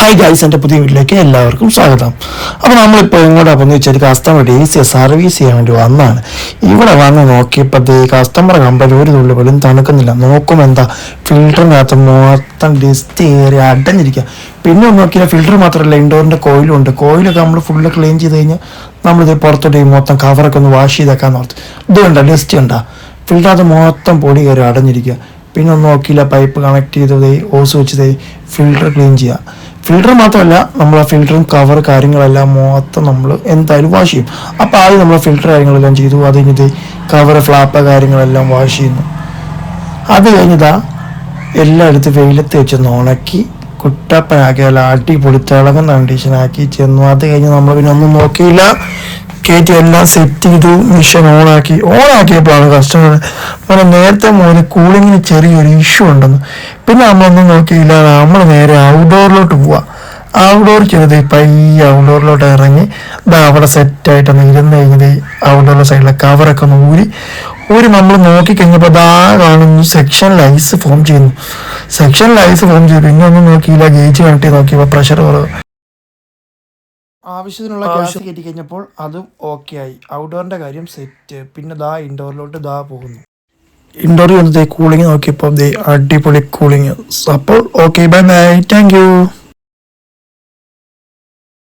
Hi guys, എൻ്റെ പുതിയ വീട്ടിലേക്ക് എല്ലാവർക്കും സ്വാഗതം. അപ്പോൾ നമ്മളിപ്പോൾ ഇങ്ങോട്ടാണ് പോകുന്നത് വെച്ചാൽ കസ്റ്റമർ AC സർവീസ് ചെയ്യാൻ വേണ്ടി വന്നതാണ്. ഇവിടെ വന്ന് നോക്കിയപ്പോൾ കസ്റ്റമർ കമ്പനി ഒരു തുള്ളി പോലും തണുക്കുന്നില്ല. നോക്കുമ്പോൾ എന്താ ഫിൽറ്ററിനകത്ത് മൊത്തം ഡസ്റ്റ് കയറി അടഞ്ഞിരിക്കുക. പിന്നെ നോക്കിയാൽ ഫിൽറ്റർ മാത്രമല്ല, ഇൻഡോറിൻ്റെ കോയിലും ഉണ്ട്. കോയിലൊക്കെ നമ്മൾ ഫുള്ള് ക്ലീൻ ചെയ്ത് കഴിഞ്ഞാൽ നമ്മളിത് പുറത്തോട്ട് മൊത്തം കവറൊക്കെ ഒന്ന് വാഷ് ചെയ്തേക്കാന്ന് ഓർത്ത്. ഇത് കണ്ടോ, ഡസ്റ്റ് കണ്ടോ, ഫിൽറ്ററിനകത്ത് മൊത്തം പൊടി കയറി അടഞ്ഞിരിക്കുക. പിന്നെ ഒന്നും നോക്കിയില്ല, പൈപ്പ് കണക്ട് ചെയ്ത് ഓസ് വെച്ച് ഫിൽറ്റർ ക്ലീൻ ചെയ്യുക. ഫിൽറ്റർ മാത്രമല്ല, നമ്മൾ ആ ഫിൽറ്ററും കവർ കാര്യങ്ങളെല്ലാം മൊത്തം നമ്മൾ എന്തായാലും വാഷ് ചെയ്യും. അപ്പോൾ ആദ്യം നമ്മൾ ഫിൽറ്റർ കാര്യങ്ങളെല്ലാം ചെയ്തു. അത് കഴിഞ്ഞിട്ട് കവർ ഫ്ലാപ്പ് കാര്യങ്ങളെല്ലാം വാഷ് ചെയ്യുന്നു. അത് കഴിഞ്ഞതാ എല്ലാം എടുത്ത് വെയിലത്ത് വെച്ചൊന്ന് ഉണക്കി കുട്ടപ്പനാക്കി അല്ല അടിപൊളി തിളങ്ങുന്ന കണ്ടീഷനാക്കി ചെന്നു. അത് കഴിഞ്ഞ് നമ്മൾ പിന്നെ ഒന്നും നോക്കിയില്ല, കയറ്റി എല്ലാം സെറ്റ് ചെയ്തു. മിഷൻ ഓണാക്കിയപ്പോഴാണ് കസ്റ്റമർ നേരത്തെ മുതൽ കൂളിങ്ങിന് ചെറിയൊരു ഇഷ്യൂ ഉണ്ടെന്ന്. പിന്നെ നമ്മളൊന്നും നോക്കിയില്ല, നമ്മൾ നേരെ ഔട്ട്ഡോറിലോട്ട് പോവാ. ഔട്ട്ഡോർ ചെയ്തത് പയ്യെ ഔട്ട്ഡോറിലോട്ട് ഇറങ്ങി അവിടെ സെറ്റായിട്ടൊന്ന് ഇരുന്ന് കഴിഞ്ഞത് ഔട്ട്ഡോറിലെ സൈഡിലെ കവറൊക്കെ ഒന്ന് ഊരി നമ്മൾ നോക്കിക്കഴിഞ്ഞപ്പോൾ കാണുന്നു സെക്ഷനിൽ ഐസ് ഫോം ചെയ്യുന്നു. പിന്നെ ഒന്നും നോക്കിയില്ല, ഗേജ് കണക്ട് ചെയ്ത് നോക്കിയപ്പോൾ പ്രഷർ കുറവ്. ആവശ്യത്തിനുള്ള ഗ്യാസ് കയറ്റി കഴിഞ്ഞപ്പോൾ അതും ഓക്കെ ആയി. ഔട്ട്ഡോറിൻ്റെ കാര്യം സെറ്റ്. പിന്നെ ഇൻഡോറിലോട്ട് പോകുന്നു. ഇൻഡോറിൽ വന്ന് കൂളിങ് നോക്കിയപ്പോൾ അടിപൊളി കൂളിങ്. അപ്പോൾ okay, bye bye, thank you.